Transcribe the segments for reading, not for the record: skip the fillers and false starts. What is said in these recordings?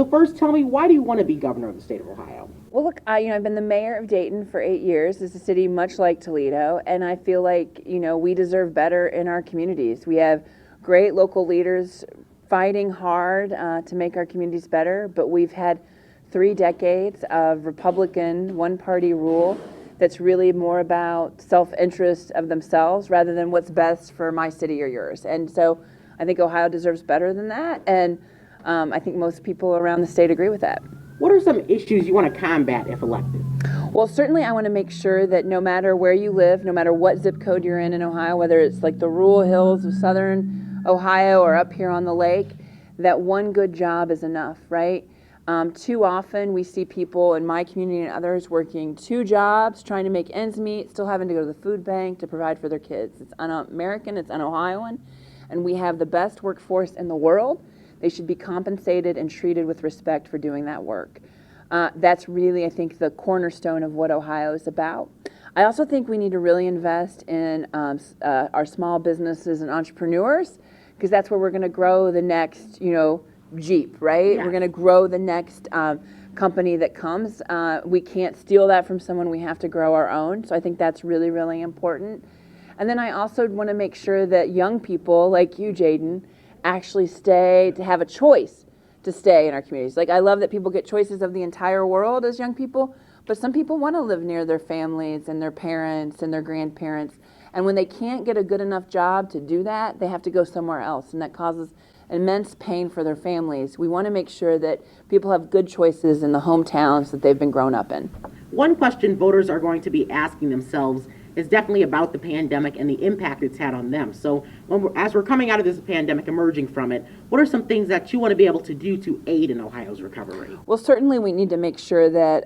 first, tell me, why do you want to be governor of the state of Ohio? Well, look, I've been the mayor of Dayton for 8 years. It's a city much like Toledo, and I feel like, we deserve better in our communities. We have great local leaders fighting hard to make our communities better, but we've had 3 decades of Republican one-party rule that's really more about self-interest of themselves rather than what's best for my city or yours. And so I think Ohio deserves better than that, and I think most people around the state agree with that. What are some issues you want to combat if elected? Well, certainly I want to make sure that no matter where you live, no matter what zip code you're in Ohio, whether it's like the rural hills of southern Ohio or up here on the lake, that one good job is enough, right? Too often we see people in my community and others working 2 jobs, trying to make ends meet, still having to go to the food bank to provide for their kids. It's un-American, it's un-Ohioan, and we have the best workforce in the world. They should be compensated and treated with respect for doing that work. That's really, I think, the cornerstone of what Ohio is about. I also think we need to really invest in our small businesses and entrepreneurs, because that's where we're going to grow the next, Jeep, right? Yeah. We're going to grow the next company that comes. We can't steal that from someone. We have to grow our own. So I think that's really, really important. And then I also want to make sure that young people like you, Jaden, actually stay, to have a choice to stay in our communities. Like, I love that people get choices of the entire world as young people, but some people want to live near their families and their parents and their grandparents. And when they can't get a good enough job to do that, they have to go somewhere else, and that causes immense pain for their families. We want to make sure that people have good choices in the hometowns that they've been grown up in. One question voters are going to be asking themselves is definitely about the pandemic and the impact it's had on them. So as we're coming out of this pandemic, emerging from it, what are some things that you want to be able to do to aid in Ohio's recovery? Well, certainly we need to make sure that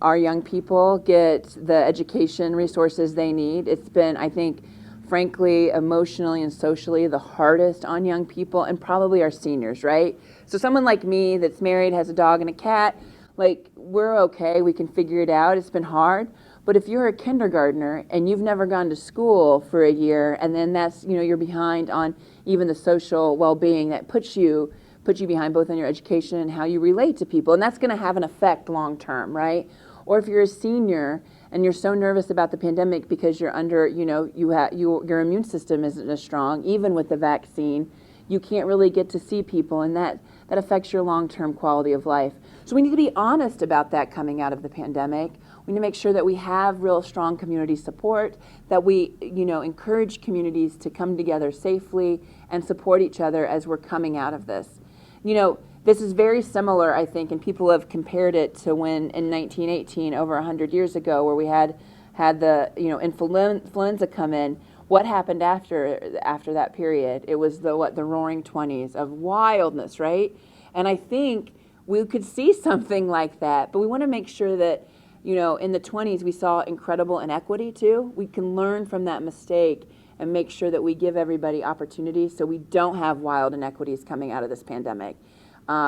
our young people get the education resources they need. It's been, I think, frankly, emotionally and socially the hardest on young people, and probably our seniors, right? So someone like me that's married, has a dog and a cat, like, we're okay, we can figure it out. It's been hard. But if you're a kindergartner and you've never gone to school for a year, and then that's, you're behind on even the social well-being, that puts you behind both on your education and how you relate to people. And that's going to have an effect long term, right? Or if you're a senior and you're so nervous about the pandemic because you're under, your immune system isn't as strong, even with the vaccine, you can't really get to see people, and that affects your long-term quality of life. So we need to be honest about that coming out of the pandemic. We need to make sure that we have real strong community support, that we, encourage communities to come together safely and support each other as we're coming out of this. This is very similar, I think, and people have compared it to when in 1918, over 100 years ago, where we had the, influenza come in. What happened after that period? It was the roaring 20s of wildness, right? And I think we could see something like that, but we want to make sure that, in the 20s we saw incredible inequity too. We can learn from that mistake and make sure that we give everybody opportunities so we don't have wild inequities coming out of this pandemic.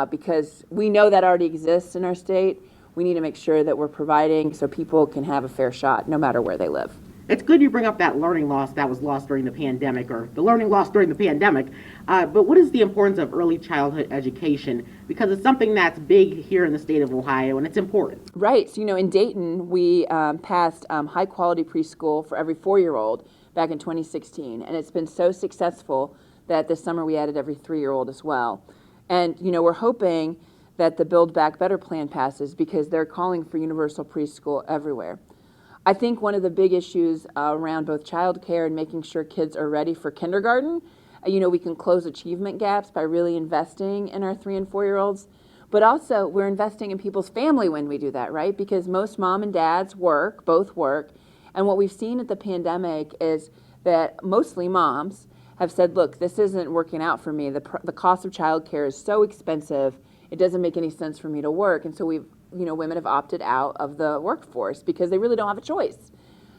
Because we know that already exists in our state. We need to make sure that we're providing so people can have a fair shot no matter where they live. It's good you bring up that learning loss that was lost during the pandemic, or the learning loss during the pandemic. But what is the importance of early childhood education? Because it's something that's big here in the state of Ohio, and it's important. Right. So, in Dayton, we passed high-quality preschool for every 4-year-old back in 2016. And it's been so successful that this summer we added every 3-year-old as well. And, we're hoping that the Build Back Better plan passes, because they're calling for universal preschool everywhere. I think one of the big issues around both childcare and making sure kids are ready for kindergarten, we can close achievement gaps by really investing in our 3- and 4-year-olds, but also we're investing in people's family when we do that, right? Because most mom and dads both work, and what we've seen at the pandemic is that mostly moms have said, look, this isn't working out for me. The cost of childcare is so expensive, it doesn't make any sense for me to work, and so women have opted out of the workforce because they really don't have a choice.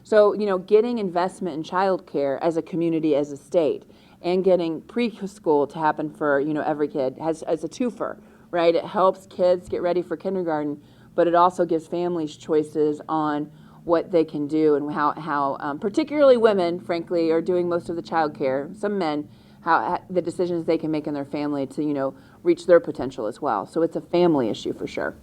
So, getting investment in childcare as a community, as a state, and getting preschool to happen for, every kid as a twofer, right? It helps kids get ready for kindergarten, but it also gives families choices on what they can do and how particularly women, frankly, are doing most of the childcare. Some men how the decisions they can make in their family to, reach their potential as well. So it's a family issue for sure.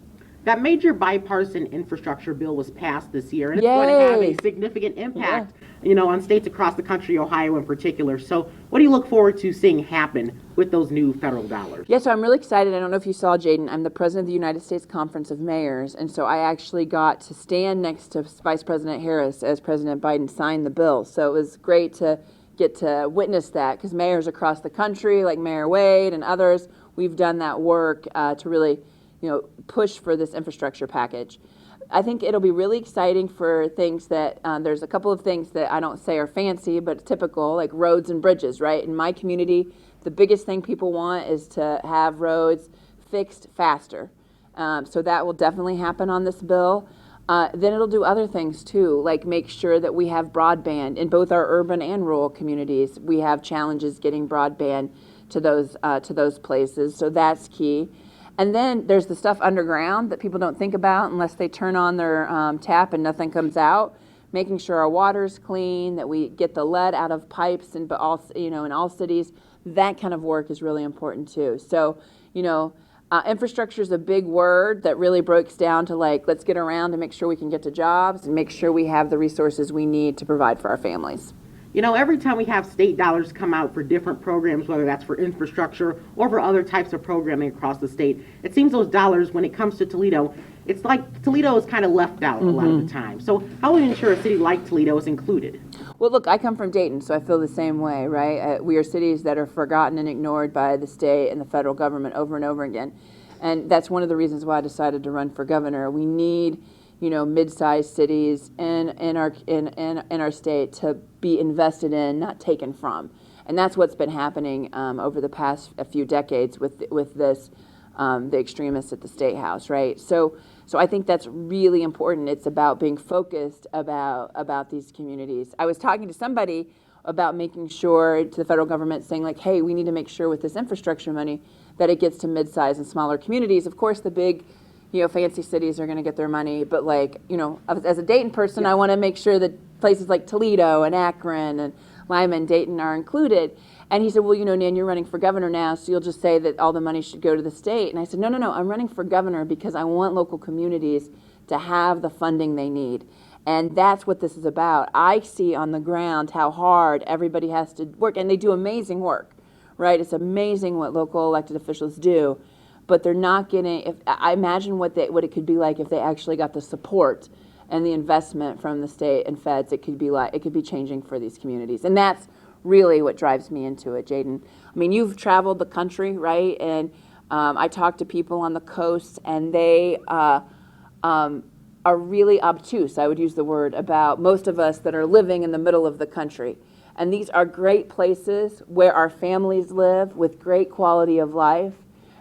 That major bipartisan infrastructure bill was passed this year, and it's going to have a significant impact, on states across the country, Ohio in particular. So what do you look forward to seeing happen with those new federal dollars? Yeah, so I'm really excited. I don't know if you saw, Jaden, I'm the president of the United States Conference of Mayors, and so I actually got to stand next to Vice President Harris as President Biden signed the bill. So it was great to get to witness that, because mayors across the country, like Mayor Wade and others, we've done that work to really push for this infrastructure package. I think it'll be really exciting for things that, there's a couple of things that I don't say are fancy, but typical, like roads and bridges, right? In my community, the biggest thing people want is to have roads fixed faster. So that will definitely happen on this bill. Then it'll do other things too, like make sure that we have broadband in both our urban and rural communities. We have challenges getting broadband to those places, so that's key. And then there's the stuff underground that people don't think about unless they turn on their tap and nothing comes out. Making sure our water's clean, that we get the lead out of pipes, and in all cities. That kind of work is really important too. So, infrastructure is a big word that really breaks down to let's get around to make sure we can get to jobs and make sure we have the resources we need to provide for our families. Every time we have state dollars come out for different programs, whether that's for infrastructure or for other types of programming across the state, it seems those dollars, when it comes to Toledo, it's like Toledo is kind of left out a lot of the time. So how will you ensure a city like Toledo is included? Well, look, I come from Dayton, so I feel the same way, right? We are cities that are forgotten and ignored by the state and the federal government over and over again. And that's one of the reasons why I decided to run for governor. We need mid-sized cities in our state to be invested in, not taken from, and that's what's been happening over the past few decades with this the extremists at the State House, right? So I think that's really important. It's about being focused about these communities. I was talking to somebody about making sure to the federal government, saying hey, we need to make sure with this infrastructure money that it gets to mid-sized and smaller communities. Of course, the big fancy cities are going to get their money, but as a Dayton person, I want to make sure that places like Toledo and Akron and Lima and Dayton are included. And he said, well, Nan, you're running for governor now, so you'll just say that all the money should go to the state. And I said, no, I'm running for governor because I want local communities to have the funding they need. And that's what this is about. I see on the ground how hard everybody has to work, and they do amazing work, right? It's amazing what local elected officials do. But they're not getting. I imagine what it could be like if they actually got the support and the investment from the state and feds. It could be changing for these communities, and that's really what drives me into it, Jaden. I mean, you've traveled the country, right? And I talk to people on the coast, and they are really obtuse. I would use the word about most of us that are living in the middle of the country. And these are great places where our families live with great quality of life.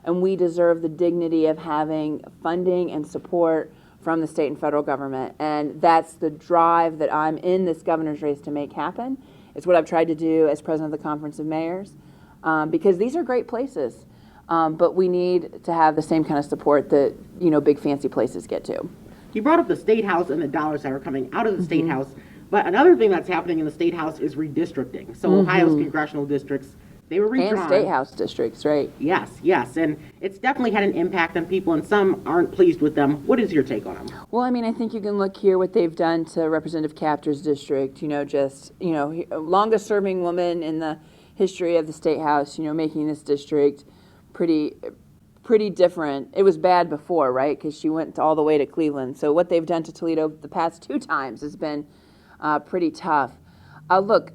And we deserve the dignity of having funding and support from the state and federal government. And that's the drive that I'm in this governor's race to make happen. It's what I've tried to do as president of the Conference of Mayors, because these are great places. But we need to have the same kind of support that, big fancy places get to. You brought up the State House and the dollars that are coming out of the State House. But another thing that's happening in the State House is redistricting. So Ohio's congressional districts, they were redrawn. And State House districts, right? Yes. And it's definitely had an impact on people, and some aren't pleased with them. What is your take on them? Well, I think you can look here what they've done to Representative Capter's district, longest serving woman in the history of the State House, making this district pretty different. It was bad before, right? Because she went all the way to Cleveland. So what they've done to Toledo the past 2 times has been pretty tough. Look,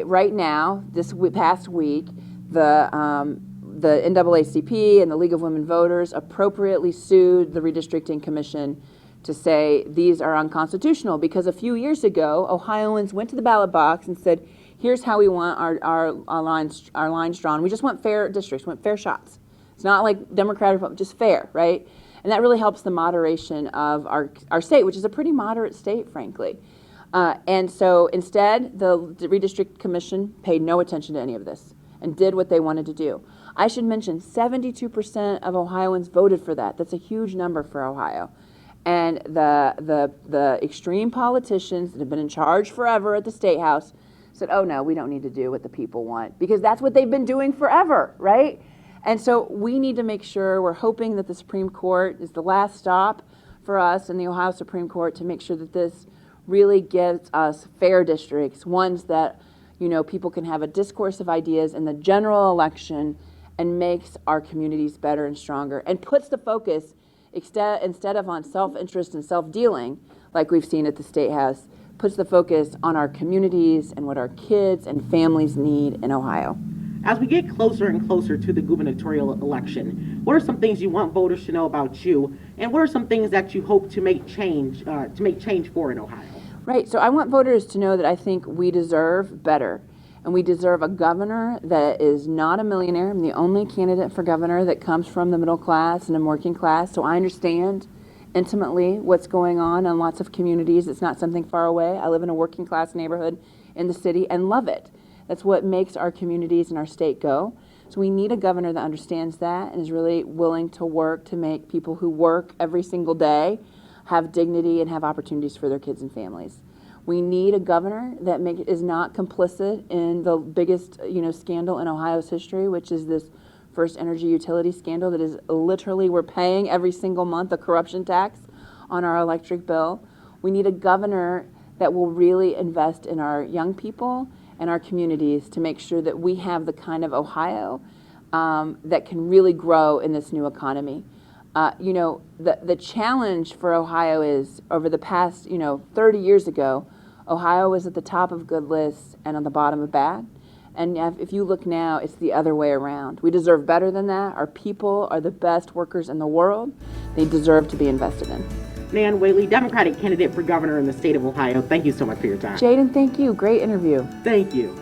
right now, this past week, the NAACP and the League of Women Voters appropriately sued the Redistricting Commission to say these are unconstitutional, because a few years ago, Ohioans went to the ballot box and said, here's how we want our lines drawn. We just want fair districts, we want fair shots. It's not like Democrat or Republican, just fair, right? And that really helps the moderation of our state, which is a pretty moderate state, frankly. And so instead, the Redistrict Commission paid no attention to any of this and did what they wanted to do. I should mention 72% of Ohioans voted for that. That's a huge number for Ohio. And the extreme politicians that have been in charge forever at the State House said, oh no, we don't need to do what the people want, because that's what they've been doing forever, right? And so we need to make sure, we're hoping that the Supreme Court is the last stop for us in the Ohio Supreme Court to make sure that this really gives us fair districts, ones that, people can have a discourse of ideas in the general election and makes our communities better and stronger and puts the focus instead of on self-interest and self-dealing, like we've seen at the State House, puts the focus on our communities and what our kids and families need in Ohio. As we get closer and closer to the gubernatorial election, what are some things you want voters to know about you, and what are some things that you hope to make change for in Ohio? Right, so I want voters to know that I think we deserve better, and we deserve a governor that is not a millionaire. I'm the only candidate for governor that comes from the middle class and a working class, so I understand intimately what's going on in lots of communities. It's not something far away. I live in a working class neighborhood in the city and love it. That's what makes our communities and our state go. So we need a governor that understands that and is really willing to work to make people who work every single day have dignity and have opportunities for their kids and families. We need a governor that is not complicit in the biggest, scandal in Ohio's history, which is this first energy utility scandal that is literally, we're paying every single month a corruption tax on our electric bill. We need a governor that will really invest in our young people and our communities to make sure that we have the kind of Ohio that can really grow in this new economy. The challenge for Ohio is, over the past, 30 years ago, Ohio was at the top of good lists and on the bottom of bad. And if you look now, it's the other way around. We deserve better than that. Our people are the best workers in the world. They deserve to be invested in. Nan Whaley, Democratic candidate for governor in the state of Ohio. Thank you so much for your time. Jaden, thank you. Great interview. Thank you.